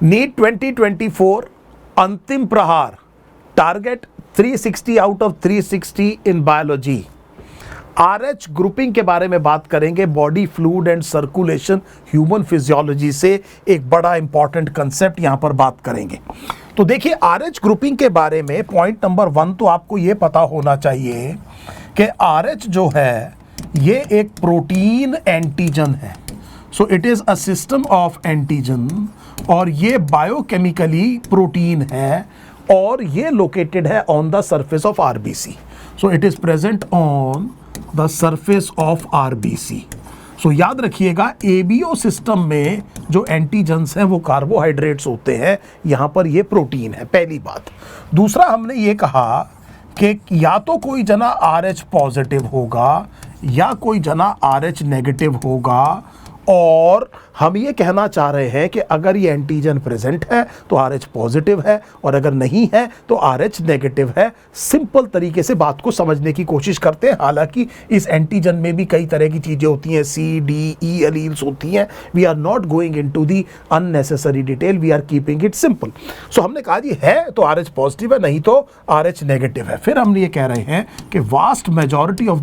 NEET 2024 अंतिम प्रहार, target 360 out of 360 in biology. RH grouping के बारे में बात करेंगे, body fluid and circulation human physiology से एक बड़ा इंपॉर्टेंट कंसेप्ट यहां पर बात करेंगे। तो देखिए, आरएच ग्रुपिंग के बारे में पॉइंट नंबर 1 तो आपको यह पता होना चाहिए कि आरएच जो है ये एक प्रोटीन एंटीजन है। So it is a system of antigen और ये बायोकेमिकली प्रोटीन है और ये लोकेटेड है on the surface of RBC. So it is present on the surface of RBC. So याद रखिएगा, एबीओ सिस्टम में जो एंटीजन्स हैं वो कार्बोहाइड्रेट्स होते हैं, यहां पर ये प्रोटीन है, पहली बात। दूसरा, हमने ये कहा कि या तो कोई जना आरएच पॉजिटिव होगा या कोई जना आरएच नेगेटिव होगा, और हम ये कहना चाह रहे हैं कि अगर ये एंटीजन प्रेजेंट है तो आरएच पॉजिटिव है और अगर नहीं है तो आरएच नेगेटिव है। सिंपल तरीके से बात को समझने की कोशिश करते हैं। हालांकि इस एंटीजन में भी कई तरह की चीज़ें होती हैं, सी डी ई एलील्स होती हैं। We are not going into the unnecessary detail, we are keeping it simple. So हमने कहा जी है तो आरएच पॉजिटिव है, नहीं तो आरएच नेगेटिव है। फिर हम ये कह रहे हैं कि vast majority of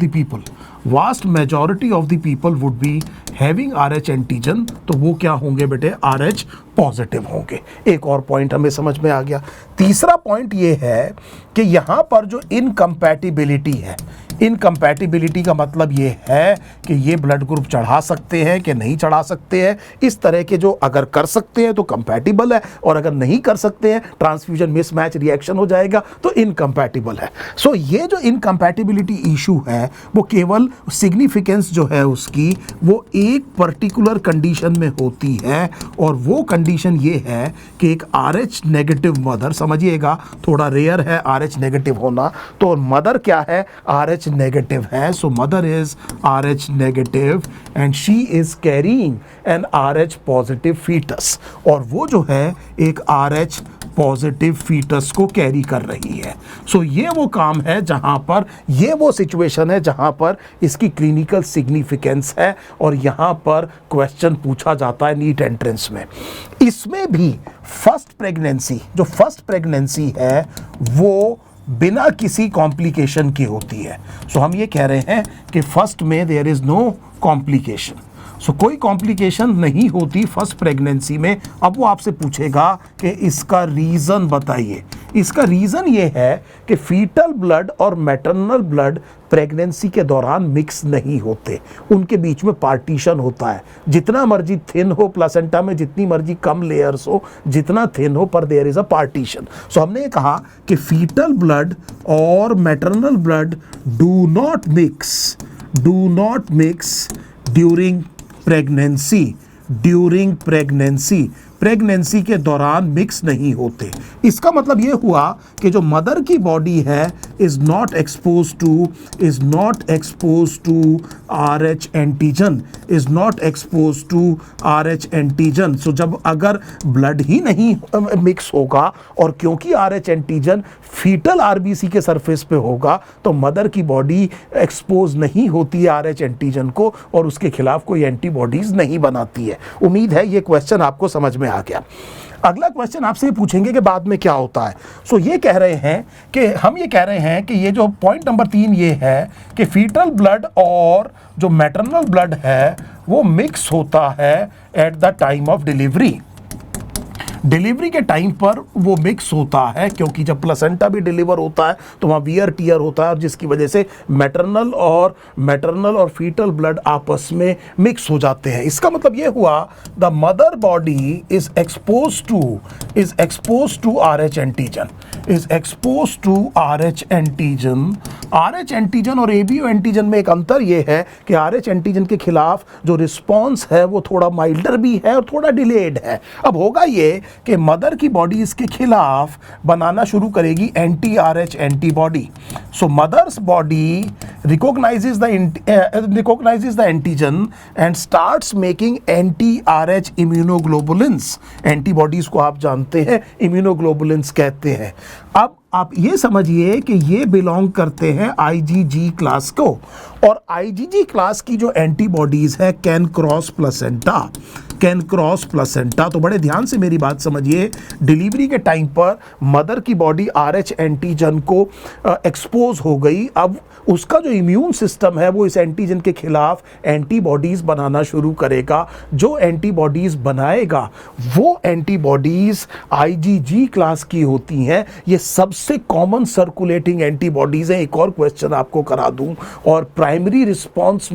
the people would be having RH antigen, तो वो क्या होंगे बेटे, आरएच पॉजिटिव होंगे। एक और पॉइंट हमें समझ में आ गया। तीसरा पॉइंट ये है कि यहां पर जो इनकम्पैटिबिलिटी है, इनकम्पैटिबिलिटी का मतलब ये है कि ये ब्लड ग्रुप चढ़ा सकते हैं कि नहीं चढ़ा सकते हैं। इस तरह के जो अगर कर सकते हैं तो कंपैटिबल है और अगर नहीं कर सकते हैं, ट्रांसफ्यूजन मिसमैच रिएक्शन हो जाएगा, तो इनकम्पैटिबल है। सो ये जो इनकम्पैटिबिलिटी इशू है वो केवल सिग्निफिकेंस जो है उसकी वो एक पर्टिकुलर कंडीशन में होती है, और वो कंडीशन ये है कि एक आरएच नेगेटिव मदर, समझिएगा थोड़ा रेयर है आरएच नेगेटिव होना, तो मदर क्या है, आरएच नेगेटिव है। So mother is RH negative and she is carrying an RH positive foetus, और वो जो है एक RH पॉजिटिव फीटस को कैरी कर रही है। सो ये वो काम है जहां पर, ये वो सिचुएशन है जहां पर इसकी क्लिनिकल सिग्निफिकेंस है और यहां पर क्वेश्चन पूछा जाता है नीट एंट्रेंस में। इसमें भी फर्स्ट प्रेगनेंसी है वो बिना किसी कॉम्प्लिकेशन की होती है। सो हम ये कह रहे हैं कि फर्स्ट में देयर इज नो कॉम्प्लिकेशन। सो कोई कॉम्प्लिकेशन नहीं होती फर्स्ट प्रेगनेंसी में। अब वो आपसे पूछेगा कि इसका रीज़न बताइए। इसका रीज़न ये है कि फीटल ब्लड और मैटरनल ब्लड प्रेगनेंसी के दौरान मिक्स नहीं होते, उनके बीच में पार्टीशन होता है। जितना मर्जी थिन हो प्लासेंटा में, जितनी मर्जी कम लेयर्स हो, जितना थिन हो, पर देयर इज अ पार्टीशन। सो हमने ये कहा कि फीटल ब्लड और maternal blood do not mix during pregnancy के दौरान मिक्स नहीं होते। इसका मतलब ये हुआ कि जो मदर की बॉडी है is not expose to RH antigen. So जब अगर ब्लड ही नहीं मिक्स होगा, और क्योंकि RH एंटीजन फीटल आरबीसी के सरफेस पे होगा, तो मदर की बॉडी एक्सपोज नहीं होती है RH एंटीजन को और उसके खिलाफ कोई एंटीबॉडीज नहीं बनाती है। उम्मीद है ये क्वेश्चन आपको समझ में आ गया। अगला क्वेश्चन आपसे पूछेंगे कि बाद में क्या होता है। सो ये कह रहे हैं कि ये जो पॉइंट नंबर 3 ये है कि फीटल ब्लड और जो मैटरनल ब्लड है वो मिक्स होता है eight the time of delivery के टाइम पर वो मिक्स होता है, क्योंकि जब प्लेसेंटा भी डिलीवर होता है तो वहाँ वियर टियर होता है, और जिसकी वजह से मैटरनल और फीटल ब्लड आपस में मिक्स हो जाते हैं। इसका मतलब ये हुआ the mother body is expose to RH antigen. RH antigen और ABO एंटीजन में एक अंतर ये है कि RH एंटीजन के खिलाफ जो रिस्पॉन्स है वो थोड़ा माइल्डर भी है और थोड़ा डिलेड है। अब होगा ये कि मदर की बॉडी इसके खिलाफ बनाना शुरू करेगी anti RH antibody. So mother's body recognises the antigen and starts making anti RH immunoglobulins. Antibodies को आप जानते हैं इम्यूनोग्लोबुलिन्स कहते हैं। अब आप ये समझिए कि ये बिलोंग करते हैं IgG क्लास को, और IgG क्लास की जो एंटीबॉडीज है can cross can cross placenta. तो बड़े ध्यान से मेरी बात समझिए, डिलीवरी के टाइम पर मदर की बॉडी RH एंटीजन को एक्सपोज हो गई। अब उसका जो इम्यून सिस्टम है वो इस एंटीजन के खिलाफ एंटीबॉडीज बनाना शुरू करेगा। जो एंटीबॉडीज बनाएगा वो एंटीबॉडीज IgG क्लास की होती हैं। ये सबसे कॉमन सर्कुलेटिंग एंटीबॉडीज हैं। एक और क्वेश्चन आपको करा दूं, और प्राइमरी रिस्पांस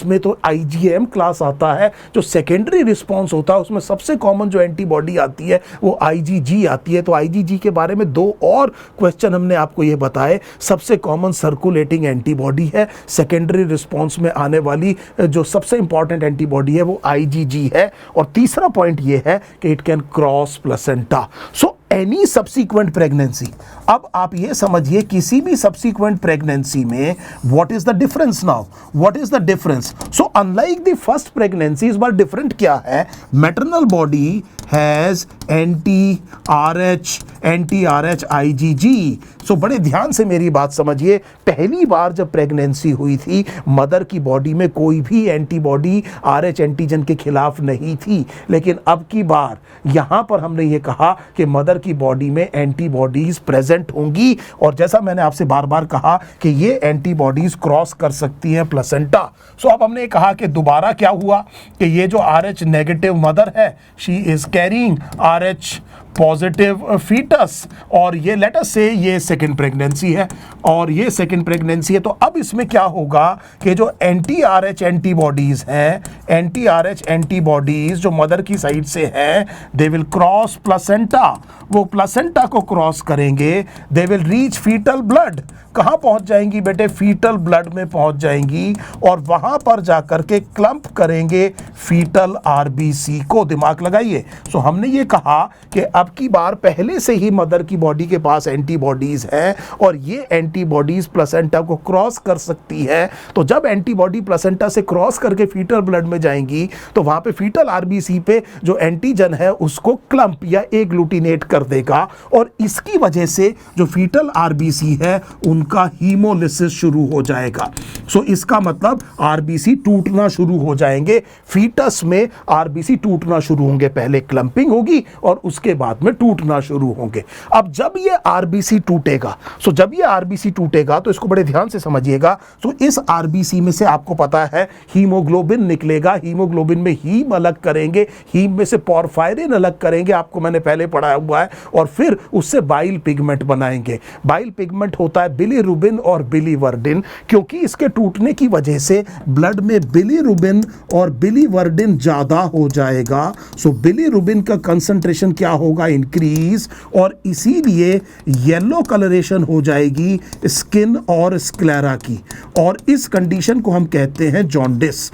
में तो IgM क्लास आता है। जो सेकेंडरी रिस्पांस होता है उसमें सबसे कॉमन जो एंटीबॉडी आती है वो IgG आती है। तो IgG के बारे में 2 और क्वेश्चन हमने आपको ये बताए। सबसे कॉमन सर्कुलेटिंग एंटीबॉडी है, सेकेंडरी रिस्पांस में आने वाली जो सबसे इंपॉर्टेंट एंटीबॉडी है वो IgG है, और तीसरा पॉइंट ये है कि it can cross placenta. So any subsequent pregnancy, अब आप ये समझिए किसी भी सब्सीक्वेंट प्रेगनेंसी में what is the difference now, what is the difference? So unlike the first pregnancy, इस बार डिफरेंट क्या है? Maternal body has anti RH IgG। सो बड़े ध्यान से मेरी बात समझिए, पहली बार जब प्रेगनेंसी हुई थी मदर की बॉडी में कोई भी एंटीबॉडी RH एंटीजन के खिलाफ नहीं थी, लेकिन अब की बार यहां पर हमने ये कहा कि मदर की बॉडी में एंटीबॉडीज प्रेजेंट होंगी, और जैसा मैंने आपसे बार बार कहा कि ये एंटीबॉडीज क्रॉस कर सकती हैं प्लेसेंटा। सो अब हमने कहा कि दोबारा क्या हुआ कि ये जो RH नेगेटिव मदर है, she is carrying RH positive foetus, और ये लेट अस से ये सेकंड प्रेगनेंसी है, और ये सेकंड प्रेगनेंसी है। तो अब इसमें क्या होगा कि जो एंटी-RH एंटीबॉडीज हैं, एंटी-RH एंटीबॉडीज जो मदर की साइड से हैं, दे विल क्रॉस प्लेसेंटा। वो प्लेसेंटा को क्रॉस करेंगे, they will reach foetal blood. कहाँ पहुंच जाएंगी बेटे? फीटल ब्लड में पहुंच जाएंगी, और वहां पर जाकर के क्लम्प करेंगे फीटल RBC को। दिमाग लगाइए। सो हमने ये कहा कि अब की बार पहले से ही मदर की बॉडी के पास एंटीबॉडीज हैं, और ये एंटीबॉडीज प्लेसेंटा को क्रॉस कर सकती है। तो जब एंटीबॉडी प्लेसेंटा से क्रॉस करके फीटल ब्लड में जाएंगी तो वहां पे फीटल RBC पे जो एंटीजन है उसको क्लम्प या एग्लूटिनेट कर देगा, और इसकी वजह से जो फीटल RBC है उनका हीमोलिसिस शुरू हो जाएगा। सो इसका मतलब RBC टूटना शुरू हो जाएंगे। फीटस में RBC टूटना शुरू होंगे, पहले क्लम्पिंग होगी और उसके बाद में टूटना शुरू होंगे। अब जब ये RBC टूटेगा, जब ये RBC टूटेगा तो इसको बड़े ध्यान से समझिएगा। इस RBC में से आपको पता है हीमोग्लोबिन निकलेगा। हीमोग्लोबिन में हीम अलग करेंगे, हीम में से पोरफायरिन अलग करेंगे, आपको मैंने पहले पढ़ाया हुआ है, और फिर उससे बाइल पिगमेंट बनाएंगे। बाइल पिगमेंट होता है बिलीरुबिन और बिलीवर्डिन, क्योंकि इसके टूटने की वजह से ब्लड में बिलीरुबिन और बिलीवर्डिन ज्यादा हो जाएगा। बिलीरुबिन का कंसंट्रेशन क्या होगा? इंक्रीज, और इसीलिए येलो कलरेशन हो जाएगी स्किन और स्क्लेरा की, और इस कंडीशन को हम कहते हैं जॉन्डिस।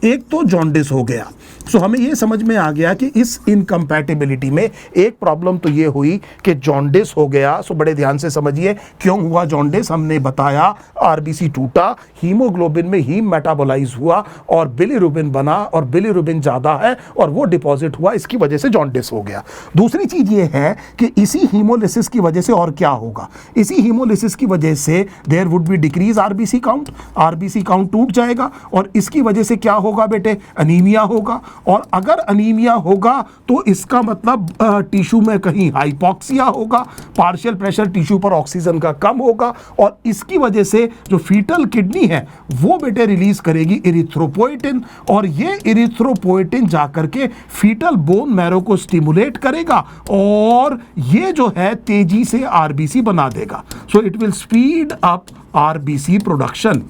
एक तो जॉन्डिस हो गया। हमें यह समझ में आ गया कि इस इनकम्पैटिबिलिटी में एक प्रॉब्लम तो ये हुई कि जॉन्डिस हो गया। बड़े ध्यान से समझिए क्यों हुआ जॉन्डिस। हमने बताया RBC टूटा, हीमोग्लोबिन में हीम मेटाबोलाइज हुआ और बिलीरुबिन बना, और बिलीरुबिन ज्यादा है और वो डिपॉजिट हुआ, इसकी वजह से जॉन्डिस हो गया। दूसरी चीज ये है कि इसी हीमोलिसिस की वजह से और क्या होगा? इसी हीमोलिसिस की वजह से there would be decrease RBC count, RBC count टूट जाएगा, और इसकी वजह से क्या होगा बेटे? अनीमिया होगा, और अगर अनीमिया होगा तो इसका मतलब टिश्यू में कहीं हाइपोक्सिया होगा, पार्शियल प्रेशर टिश्यू पर ऑक्सीजन का कम होगा, और इसकी वजह से जो फीटल किडनी है वो बेटे रिलीज करेगी इरिथ्रोपोएटिन, और ये इरिथ्रोपोएटिन जाकर के फीटल बोन मैरो को स्टिमुलेट करेगा, और ये जो है तेजी से RBC बना देगा। It will speed up RBC production.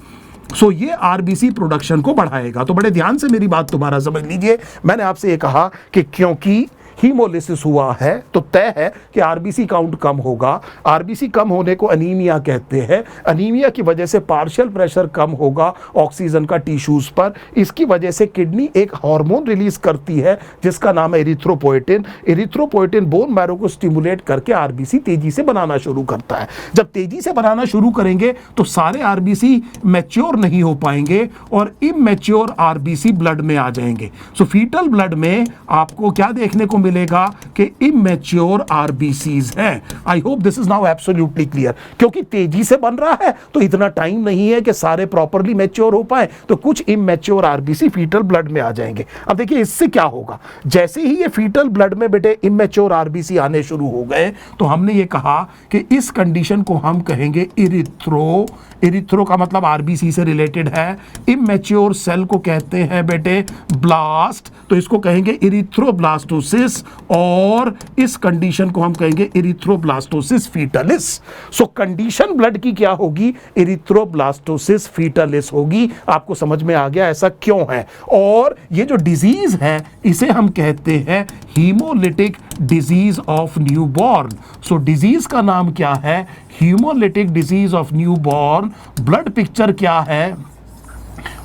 ये RBC प्रोडक्शन को बढ़ाएगा। तो बड़े ध्यान से मेरी बात दोबारा समझ लीजिए। मैंने आपसे ये कहा कि क्योंकि हीमोलिसिस हुआ है तो तय है कि RBC काउंट कम होगा। RBC कम होने को अनीमिया कहते हैं। अनीमिया की वजह से पार्शियल प्रेशर कम होगा ऑक्सीजन का टिश्यूज पर। इसकी वजह से किडनी एक हार्मोन रिलीज करती है जिसका नाम है इरिथ्रोपोएटिन। इरिथ्रोपोएटिन बोन मैरो को स्टिमुलेट करके RBC तेजी से बनाना शुरू करता है। जब तेजी से बनाना शुरू करेंगे तो सारे RBC मैच्योर नहीं हो पाएंगे और इमैच्योर RBC ब्लड में आ जाएंगे। फीटल ब्लड में आपको क्या देखने को मिलेगा कि इमेच्योर आरबीसीज हैं। I hope this is now absolutely clear. क्योंकि तेजी से बन रहा है तो इतना टाइम नहीं है कि सारे प्रॉपरली मैच्योर हो पाए, तो कुछ इमेच्योर आरबीसी फीटल ब्लड में आ जाएंगे। अब देखिए इससे क्या होगा, जैसे ही ये फीटल ब्लड में बेटे इमेच्योर आरबीसी आने शुरू हो गए तो हमने ये कहा कि इस कंडीशन को हम कहेंगे इरिथ्रो। इरिथ्रो का मतलब आरबीसी से रिलेटेड है, इमेच्योर सेल को कहते हैं बेटे ब्लास्ट, तो इसको कहेंगे इरिथ्रोब्लास्टोसिस, और इस कंडीशन को हम कहेंगे इरिथ्रोब्लास्टोसिस फीटलिस। सो कंडीशन ब्लड की क्या होगी, इरिथ्रोब्लास्टोसिस फीटलिस होगी। आपको समझ में आ गया ऐसा क्यों है। और ये जो डिजीज है इसे हम कहते हैं haemolytic disease of newborn. So disease का नाम क्या है, haemolytic disease of newborn. Blood picture क्या है,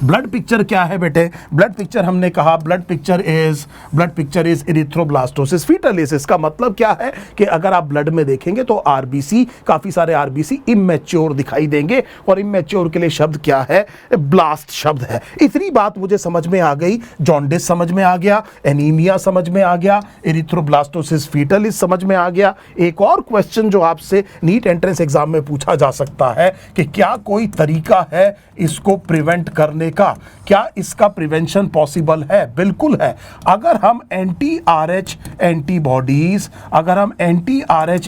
ब्लड पिक्चर क्या है बेटे, ब्लड पिक्चर हमने कहा blood picture is erythroblastosis fetalis. इसका मतलब क्या है कि अगर आप ब्लड में देखेंगे तो आरबीसी, काफी सारे आरबीसी इमेच्योर दिखाई देंगे, और इमेच्योर के लिए शब्द क्या है, ब्लास्ट शब्द है। इतनी बात मुझे समझ में आ गई, जॉन्डिस समझ में आ गया, एनीमिया समझ में आ गया, इरिथ्रोब्लास्टोसिस फीटलिस समझ में आ गया। एक और क्वेश्चन जो आपसे नीट एंट्रेंस एग्जाम में पूछा जा सकता है कि क्या कोई तरीका है इसको प्रिवेंट करने का, क्या इसका प्रिवेंशन पॉसिबल है? बिल्कुल है। अगर हम एंटी आरएच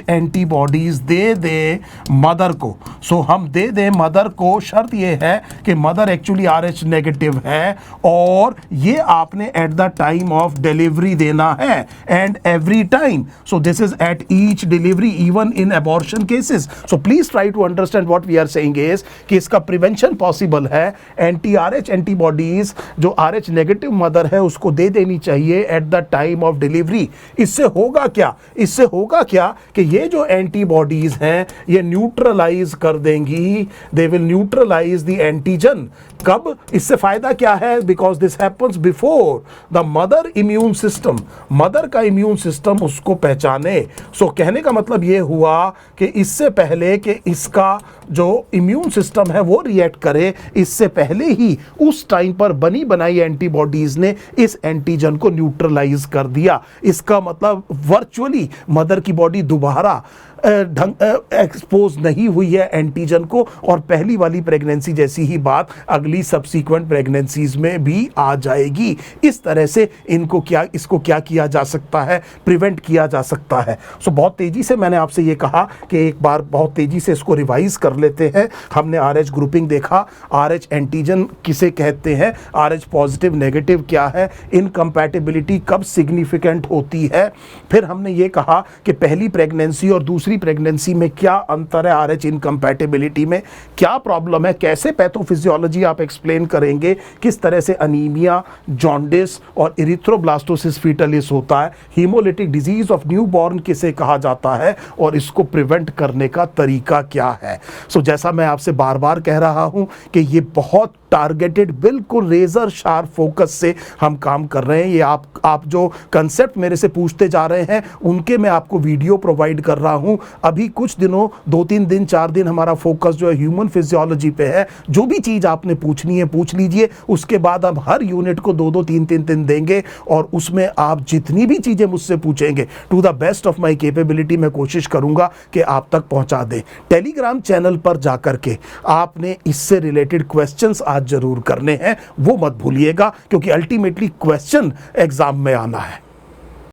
एंटीबॉडीज दे दे मदर को, सो हम दे दे मदर को, शर्त ये है कि मदर एक्चुअली आरएच नेगेटिव है और ये आपने at the time of delivery देना है, and every time. So this is at each delivery, even in abortion cases. So please try to understand what we are saying is कि इसका prevention possible है। Anti RH antibodies जो RH negative mother है उसको दे देनी चाहिए at the time of delivery. इससे होगा क्या कि ये जो एंटीबॉडीज हैं ये न्यूट्रलाइज कर देंगी, they will neutralise the antigen. कब? इससे फायदा क्या है, because this happens before the mother immune system, mother का इम्यून सिस्टम उसको पहचाने। सो कहने का मतलब ये हुआ कि इससे पहले कि इसका जो इम्यून सिस्टम है वो रिएक्ट करे, इससे पहले ही उस टाइम पर बनी बनाई एंटीबॉडीज ने इस एंटीजन को न्यूट्रलाइज कर दिया। इसका मतलब वर्चुअली मदर की बॉडी दोबारा एक्सपोज नहीं हुई है एंटीजन को, और पहली वाली प्रेगनेंसी जैसी ही बात अगली सब्सीक्वेंट प्रेगनेंसीज में भी आ जाएगी। इस तरह से इसको क्या किया जा सकता है, प्रिवेंट किया जा सकता है। सो बहुत तेजी से मैंने आपसे ये कहा कि एक बार बहुत तेजी से इसको रिवाइज कर लेते हैं। हमने आरएच ग्रुपिंग देखा, आरएच एंटीजन किसे कहते हैं, आरएच पॉजिटिव नेगेटिव क्या है, इनकम्पैटिबिलिटी कब सिग्निफिकेंट होती है। फिर हमने ये कहा कि पहली प्रेगनेंसी और दूसरी प्रेगनेंसी में क्या अंतर है, आरएच इनकम्पैटिबिलिटी में क्या प्रॉब्लम है, कैसे पैथोफिजियोलॉजी आप एक्सप्लेन करेंगे, किस तरह से अनीमिया, जॉन्डिस और इरिथ्रोब्लास्टोसिस फीटलिस होता है, हीमोलिटिक डिजीज ऑफ न्यूबॉर्न किसे कहा जाता है, और इसको प्रिवेंट करने का तरीका क्या है। सो जैसा मैं आपसे बार बार कह रहा हूं कि ये बहुत टारगेटेड, बिल्कुल रेजर शार्प फोकस से हम काम कर रहे हैं। ये आप जो कंसेप्ट मेरे से पूछते जा रहे हैं उनके मैं आपको वीडियो प्रोवाइड कर रहा हूं। अभी कुछ दिनों, 2-3 दिन 4 दिन हमारा फोकस जो है ह्यूमन फिजियोलॉजी पे है। जो भी चीज़ आपने पूछनी है पूछ लीजिए, उसके बाद हम हर यूनिट को 2-2, 3-3 दिन देंगे, और उसमें आप जितनी भी चीज़ें मुझसे पूछेंगे to the best of my capability मैं कोशिश करूंगा कि आप तक पहुंचा दें। टेलीग्राम चैनल पर जाकर के आपने इससे रिलेटेड क्वेश्चंस जरूर करने हैं, वो मत भूलिएगा, क्योंकि अल्टीमेटली क्वेश्चन एग्जाम में आना है।